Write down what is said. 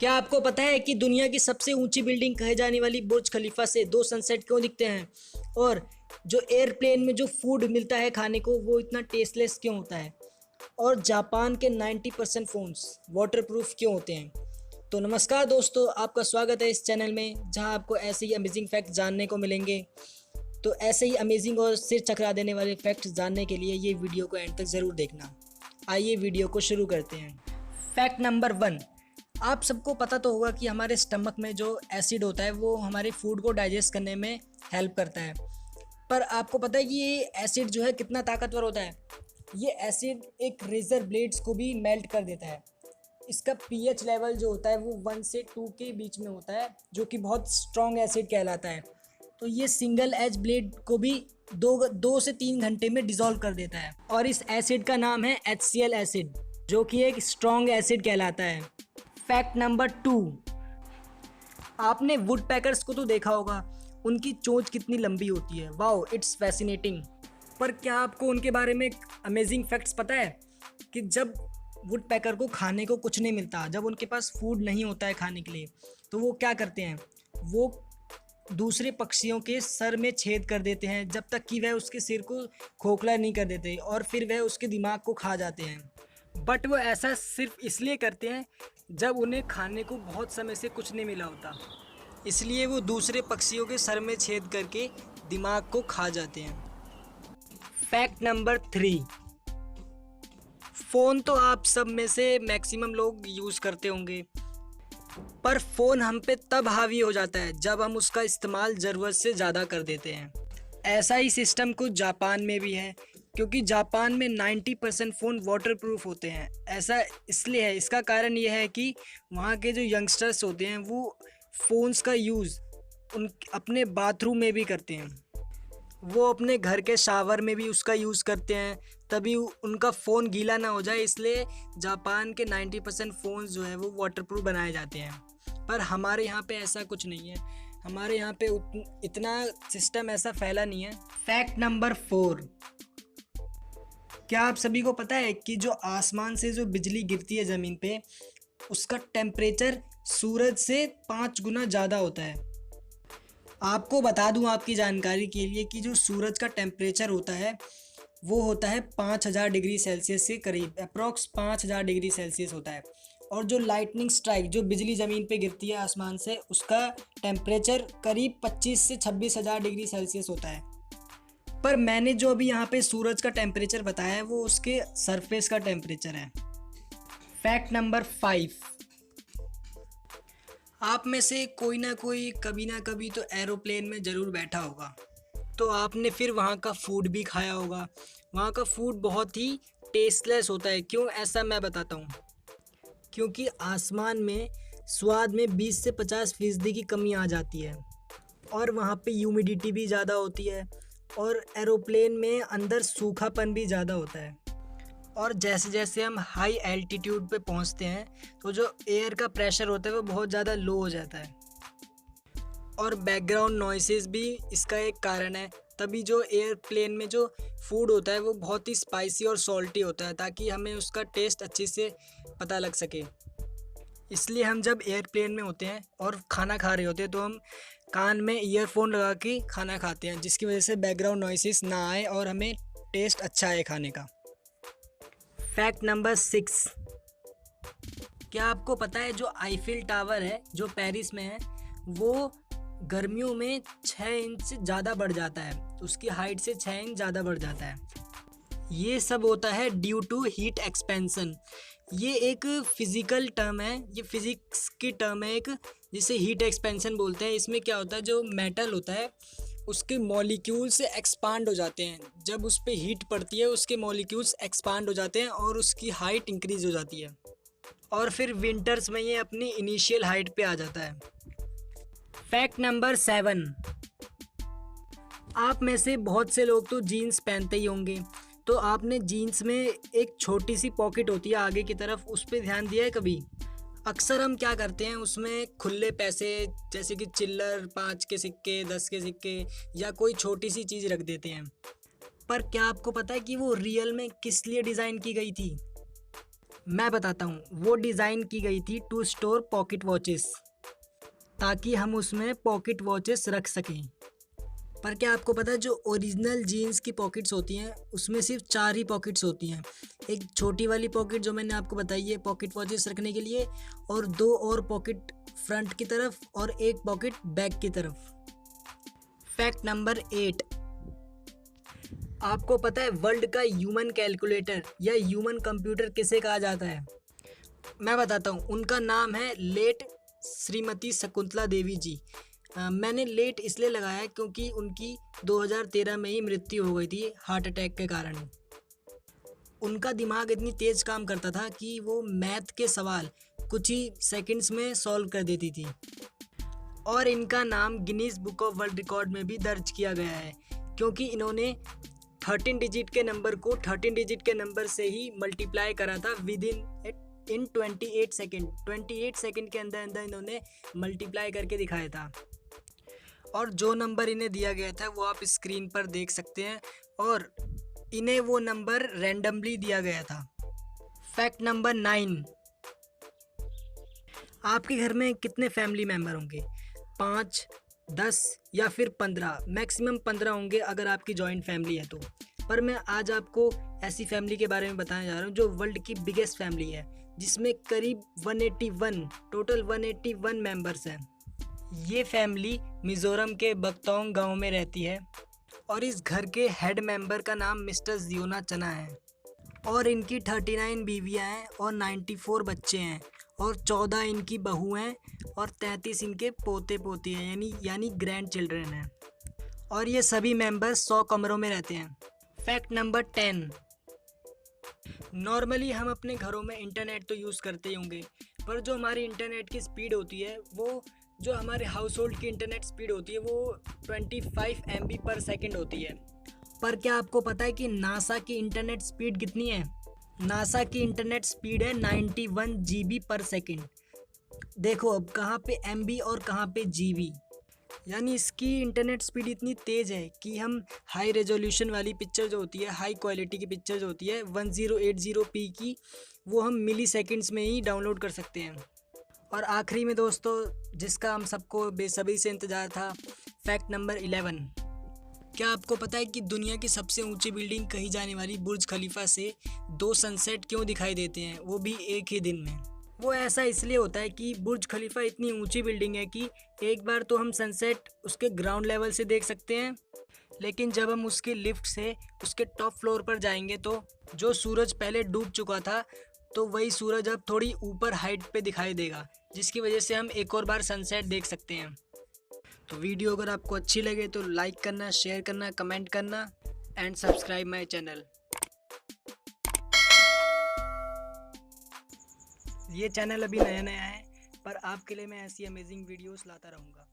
क्या आपको पता है कि दुनिया की सबसे ऊंची बिल्डिंग कहे जाने वाली बुर्ज खलीफा से दो सनसेट क्यों दिखते हैं? और जो एयरप्लेन में जो फूड मिलता है खाने को वो इतना टेस्टलेस क्यों होता है? और जापान के 90% फ़ोन्स वाटरप्रूफ क्यों होते हैं? तो नमस्कार दोस्तों, आपका स्वागत है इस चैनल में जहां आपको ऐसे ही अमेजिंग फैक्ट जानने को मिलेंगे। तो ऐसे ही अमेजिंग और सिर चकरा देने वाले फैक्ट जानने के लिए ये वीडियो को एंड तक ज़रूर देखना। आइए वीडियो को शुरू करते हैं। फैक्ट नंबर 1, आप सबको पता तो होगा कि हमारे स्टमक में जो एसिड होता है वो हमारे फूड को डाइजेस्ट करने में हेल्प करता है। पर आपको पता है कि ये एसिड जो है कितना ताकतवर होता है? ये एसिड एक रेज़र ब्लेड्स को भी मेल्ट कर देता है। इसका पीएच लेवल जो होता है वो 1 से 2 के बीच में होता है, जो कि बहुत स्ट्रॉन्ग एसिड कहलाता है। तो ये सिंगल एज ब्लेड को भी दो से 3 घंटे में डिज़ोल्व कर देता है। और इस एसिड का नाम है HCl एसिड, जो कि एक स्ट्रॉन्ग एसिड कहलाता है। फैक्ट नंबर 2, आपने वुड पैकर्स को तो देखा होगा, उनकी चोंच कितनी लंबी होती है। Wow, it's fascinating. पर क्या आपको उनके बारे में अमेजिंग फैक्ट्स पता है कि जब वुड पैकर को खाने को कुछ नहीं मिलता, जब उनके पास फूड नहीं होता है खाने के लिए, तो वो क्या करते हैं? वो दूसरे पक्षियों के सर में छेद कर देते हैं जब तक कि वह उसके सिर को खोखला नहीं कर देते, और फिर वह उसके दिमाग को खा जाते हैं। बट वो ऐसा सिर्फ इसलिए करते हैं जब उन्हें खाने को बहुत समय से कुछ नहीं मिला होता, इसलिए वो दूसरे पक्षियों के सर में छेद करके दिमाग को खा जाते हैं। फैक्ट नंबर 3, फ़ोन तो आप सब में से मैक्सिमम लोग यूज़ करते होंगे, पर फ़ोन हम पे तब हावी हो जाता है जब हम उसका इस्तेमाल ज़रूरत से ज़्यादा कर देते हैं। ऐसा ही सिस्टम कुछ जापान में भी है, क्योंकि जापान में 90% फ़ोन वाटरप्रूफ होते हैं। ऐसा इसलिए है, इसका कारण यह है कि वहाँ के जो यंगस्टर्स होते हैं वो फ़ोन्स का यूज़ अपने बाथरूम में भी करते हैं, वो अपने घर के शावर में भी उसका यूज़ करते हैं, तभी उनका फ़ोन गीला ना हो जाए। इसलिए जापान के 90% फ़ोन्स जो है वो वाटरप्रूफ बनाए जाते हैं। पर हमारे यहाँ पे ऐसा कुछ नहीं है, हमारे यहाँ पे इतना सिस्टम ऐसा फैला नहीं है। फैक्ट नंबर 4, क्या आप सभी को पता है कि जो आसमान से जो बिजली गिरती है ज़मीन पे, उसका टेम्परेचर सूरज से 5 गुना ज़्यादा होता है। आपको बता दूं आपकी जानकारी के लिए कि जो सूरज का टेम्परेचर होता है वो होता है 5000 डिग्री सेल्सियस से करीब, अप्रॉक्स 5000 डिग्री सेल्सियस होता है। और जो लाइटनिंग स्ट्राइक, जो बिजली ज़मीन पे गिरती है आसमान से, उसका टेम्परेचर करीब 25 से 26,000 डिग्री सेल्सियस होता है। पर मैंने जो अभी यहाँ पे सूरज का टेम्परेचर बताया है वो उसके सरफेस का टेम्परेचर है। फैक्ट नंबर 5, आप में से कोई ना कोई कभी ना कभी तो एरोप्लेन में ज़रूर बैठा होगा, तो आपने फिर वहाँ का फूड भी खाया होगा। वहाँ का फूड बहुत ही टेस्टलेस होता है। क्यों ऐसा मैं बताता हूँ। क्योंकि आसमान में स्वाद में 20 से 50% की कमी आ जाती है, और वहाँ पे ह्यूमिडिटी भी ज़्यादा होती है, और एरोप्लेन में अंदर सूखापन भी ज़्यादा होता है। और जैसे जैसे हम हाई एल्टीट्यूड पे पहुँचते हैं तो जो एयर का प्रेशर होता है वो बहुत ज़्यादा लो हो जाता है, और बैकग्राउंड नॉइसेस भी इसका एक कारण है। तभी जो एयरप्लेन में जो फूड होता है वो बहुत ही स्पाइसी और सॉल्टी होता है, ताकि हमें उसका टेस्ट अच्छे से पता लग सके। इसलिए हम जब एयरप्लेन में होते हैं और खाना खा रहे होते हैं तो हम कान में ईयरफोन लगा के खाना खाते हैं, जिसकी वजह से बैकग्राउंड नॉइसेस ना आए और हमें टेस्ट अच्छा आए खाने का। फैक्ट नंबर 6, क्या आपको पता है जो आईफिल टावर है जो पेरिस में है वो गर्मियों में 6 इंच से ज़्यादा बढ़ जाता है, उसकी हाइट से 6 इंच ज़्यादा बढ़ जाता है। ये सब होता है ड्यू टू हीट एक्सपेंसन। ये एक फिज़िकल टर्म है, ये फिज़िक्स की टर्म है एक, जिसे हीट एक्सपेंसन बोलते हैं। इसमें क्या होता है, जो मेटल होता है उसके मॉलिक्यूल्स से एक्सपांड हो जाते हैं। जब उस पर हीट पड़ती है उसके मॉलिक्यूल्स एक्सपांड हो जाते हैं और उसकी हाइट इंक्रीज़ हो जाती है, और फिर विंटर्स में ये अपनी इनिशियल हाइट पे आ जाता है। फैक्ट नंबर 7, आप में से बहुत से लोग तो जीन्स पहनते ही होंगे, तो आपने जीन्स में एक छोटी सी पॉकेट होती है आगे की तरफ, उस पर ध्यान दिया है कभी? अक्सर हम क्या करते हैं, उसमें खुले पैसे जैसे कि चिल्लर, 5 के सिक्के, 10 के सिक्के या कोई छोटी सी चीज़ रख देते हैं। पर क्या आपको पता है कि वो रियल में किस लिए डिज़ाइन की गई थी? मैं बताता हूँ, वो डिज़ाइन की गई थी टू स्टोर पॉकेट वॉचेस, ताकि हम उसमें पॉकेट वॉचेस रख सकें। पर क्या आपको पता है जो ओरिजिनल जीन्स की पॉकेट्स होती हैं उसमें सिर्फ 4 ही पॉकेट्स होती हैं। एक छोटी वाली पॉकेट जो मैंने आपको बताई है पॉकेट वॉचेस रखने के लिए, और 2 और पॉकेट फ्रंट की तरफ और एक पॉकेट बैक की तरफ। फैक्ट नंबर 8, आपको पता है वर्ल्ड का ह्यूमन कैलकुलेटर या ह्यूमन कंप्यूटर किसे कहा जाता है? मैं बताता हूँ, उनका नाम है लेट श्रीमती शकुंतला देवी जी। मैंने लेट इसलिए लगाया क्योंकि उनकी 2013 में ही मृत्यु हो गई थी हार्ट अटैक के कारण। उनका दिमाग इतनी तेज़ काम करता था कि वो मैथ के सवाल कुछ ही सेकंड्स में सॉल्व कर देती थी। और इनका नाम Guinness book of world record में भी दर्ज किया गया है क्योंकि इन्होंने 13 डिजिट के नंबर को 13 डिजिट के नंबर से ही मल्टीप्लाई करा था विद इन 28 सेकेंड। 28 सेकेंड के अंदर अंदर इन्होंने मल्टीप्लाई करके दिखाया था। और जो नंबर इन्हें दिया गया था वो आप स्क्रीन पर देख सकते हैं, और इन्हें वो नंबर रैंडमली दिया गया था। फैक्ट नंबर 9, आपके घर में कितने फैमिली मेम्बर होंगे? 5, 10 या फिर 15? मैक्सिमम 15 होंगे अगर आपकी जॉइंट फैमिली है तो। पर मैं आज आपको ऐसी फैमिली के बारे में बताने जा रहा हूँ जो वर्ल्ड की बिगेस्ट फैमिली है, जिसमें करीब 181 टोटल 181 मेंबर्स हैं। ये फैमिली मिज़ोरम के बकतौंग गांव में रहती है और इस घर के हेड मेंबर का नाम मिस्टर जियोना चना है। और इनकी 39 बीवियां हैं और 94 बच्चे हैं, और 14 इनकी बहू हैं और 33 इनके पोते पोती हैं, यानी ग्रैंड चिल्ड्रन हैं। और ये सभी मेंबर्स 100 कमरों में रहते हैं। फैक्ट नंबर 10, नॉर्मली हम अपने घरों में इंटरनेट तो यूज़ करते ही होंगे, पर जो हमारी इंटरनेट की स्पीड होती है वो जो हमारे हाउस होल्ड की इंटरनेट स्पीड होती है वो 25 MB पर सेकेंड होती है। पर क्या आपको पता है कि नासा की इंटरनेट स्पीड कितनी है? नासा की इंटरनेट स्पीड है 91 GB पर सेकेंड। देखो अब कहाँ पे MB और कहाँ पे GB, यानी इसकी इंटरनेट स्पीड इतनी तेज़ है कि हम हाई रेजोल्यूशन वाली पिक्चर जो होती है, हाई क्वालिटी की पिक्चर जो होती है 1080p की, वो हम मिली सेकेंड्स में ही डाउनलोड कर सकते हैं। और आखिरी में दोस्तों, जिसका हम सबको बेसब्री से इंतज़ार था, फैक्ट नंबर 11, क्या आपको पता है कि दुनिया की सबसे ऊंची बिल्डिंग कही जाने वाली बुर्ज खलीफा से 2 सनसेट क्यों दिखाई देते हैं, वो भी एक ही दिन में? वो ऐसा इसलिए होता है कि बुर्ज खलीफा इतनी ऊंची बिल्डिंग है कि एक बार तो हम सनसेट उसके ग्राउंड लेवल से देख सकते हैं, लेकिन जब हम उसकी लिफ्ट से उसके टॉप फ्लोर पर जाएंगे तो जो सूरज पहले डूब चुका था तो वही सूरज अब थोड़ी ऊपर हाइट पे दिखाई देगा, जिसकी वजह से हम एक और बार सनसेट देख सकते हैं। तो वीडियो अगर आपको अच्छी लगे तो लाइक करना, शेयर करना, कमेंट करना एंड सब्सक्राइब माय चैनल। ये चैनल अभी नया नया है, पर आपके लिए मैं ऐसी अमेजिंग वीडियोस लाता रहूँगा।